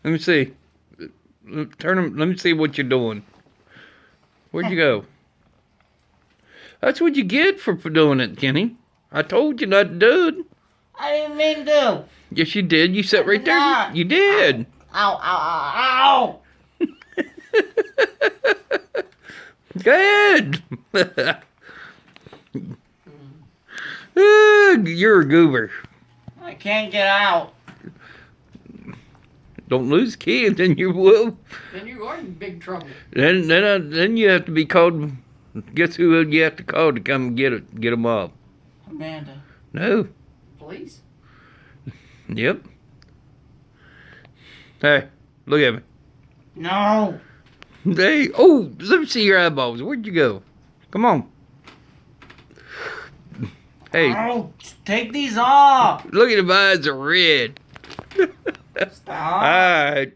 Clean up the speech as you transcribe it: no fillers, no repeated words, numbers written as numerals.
Let me see. Turn them. Let me see what you're doing. Where'd you go? That's what you get for doing it, Kenny. I told you not to do it. I didn't mean to. Yes, you did. You sat right there. You did. Ow, ow, ow, ow. Go ahead. You're a goober. I can't get out. Don't lose the key, and then you will. Then you are in big trouble. Then you have to be called. Guess who you have to call to come get them off? Amanda. No. Police? Yep. Hey, look at me. No. Hey, oh, let me see your eyeballs. Where'd you go? Come on. Hey. Oh, take these off. Look at them eyes are red. Stop. All right.